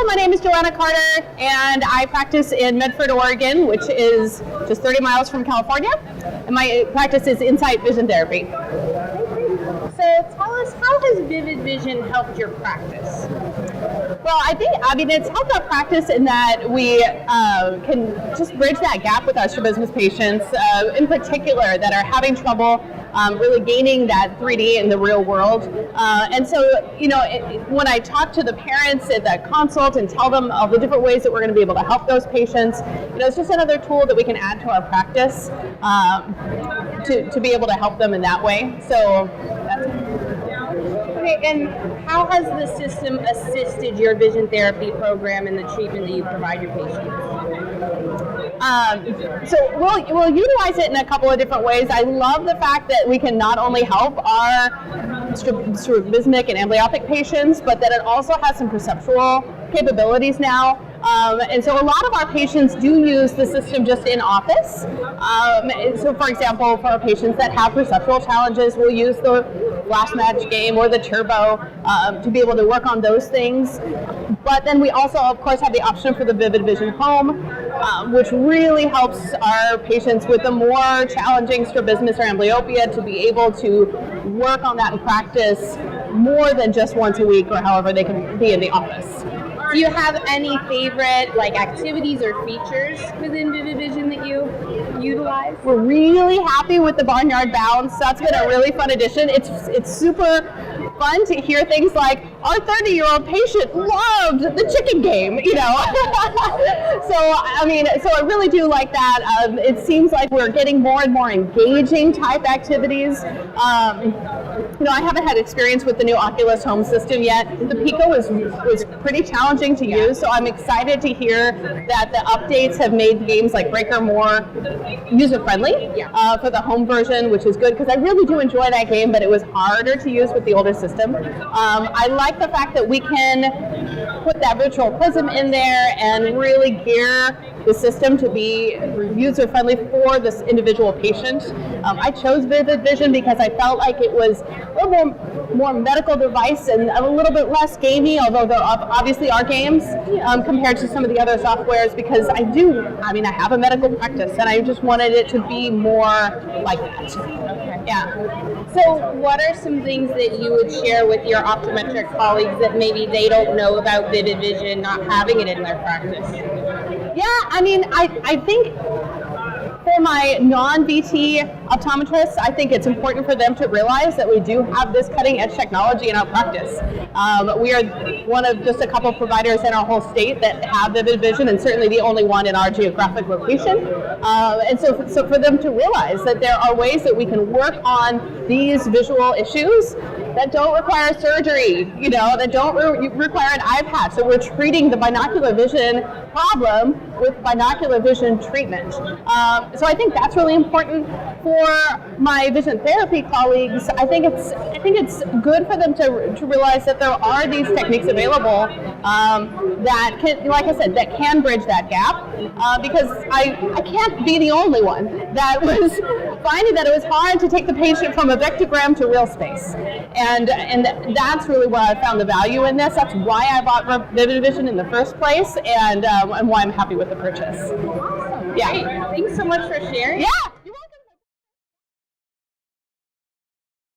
my name is Joanna Carter, and I practice in Medford, Oregon, which is just 30 miles from California. And my practice is Insight Vision Therapy. So tell us, how has Vivid Vision helped your practice? Well, I mean, it's helped our practice in that we can just bridge that gap with our strabismus patients, in particular, that are having trouble really gaining that 3D in the real world. And so, when I talk to the parents at that consult and tell them all the different ways that we're going to be able to help those patients, it's just another tool that we can add to our practice to be able to help them in that way. So that's it. Okay, and how has the system assisted your vision therapy program and the treatment that you provide your patients? So we'll utilize it in a couple of different ways. I love the fact that we can not only help our strabismic and amblyopic patients, but that it also has some perceptual capabilities now. And so a lot of our patients do use the system just in office. So for example, for our patients that have perceptual challenges, we'll use the last match game or the turbo to be able to work on those things. But then we also, of course, have the option for the Vivid Vision Home, which really helps our patients with the more challenging strabismus or amblyopia to be able to work on that in practice more than just once a week or however they can be in the office. Do you have any favorite activities or features within Vivid Vision that you utilize? We're really happy with the Barnyard Bounce. That's been a really fun addition. It's super fun to hear things like, our 30-year-old patient loved the chicken game, So I really do like that. It seems like we're getting more and more engaging type activities. I haven't had experience with the new Oculus Home system yet. The Pico was pretty challenging to use, so I'm excited to hear that the updates have made games like Breaker more user-friendly for the home version, which is good because I really do enjoy that game, but it was harder to use with the older system. I like the fact that we can put that virtual prism in there and really gear the system to be user-friendly for this individual patient. I chose Vivid Vision because I felt like it was a little more medical device and a little bit less gamey, although there obviously are games compared to some of the other softwares, because I have a medical practice and I just wanted it to be more like that. Okay. Yeah. So what are some things that you would share with your optometric colleagues that maybe they don't know about Vivid Vision, not having it in their practice? Yeah, I think for my non-VT optometrists, I think it's important for them to realize that we do have this cutting-edge technology in our practice. We are one of just a couple providers in our whole state that have Vivid Vision, and certainly the only one in our geographic location. And so for them to realize that there are ways that we can work on these visual issues that don't require surgery, that don't require an eye patch. So we're treating the binocular vision problem with binocular vision treatment. So I think that's really important for my vision therapy colleagues. I think it's good for them to realize that there are these techniques available that can, like I said, that can bridge that gap. Because I can't be the only one that was finding that it was hard to take the patient from a vectogram to real space. And that's really where I found the value in this. That's why I bought Vivid Vision in the first place, and why I'm happy with the purchase. Awesome. Yeah. Great. Thanks so much for sharing. Yeah.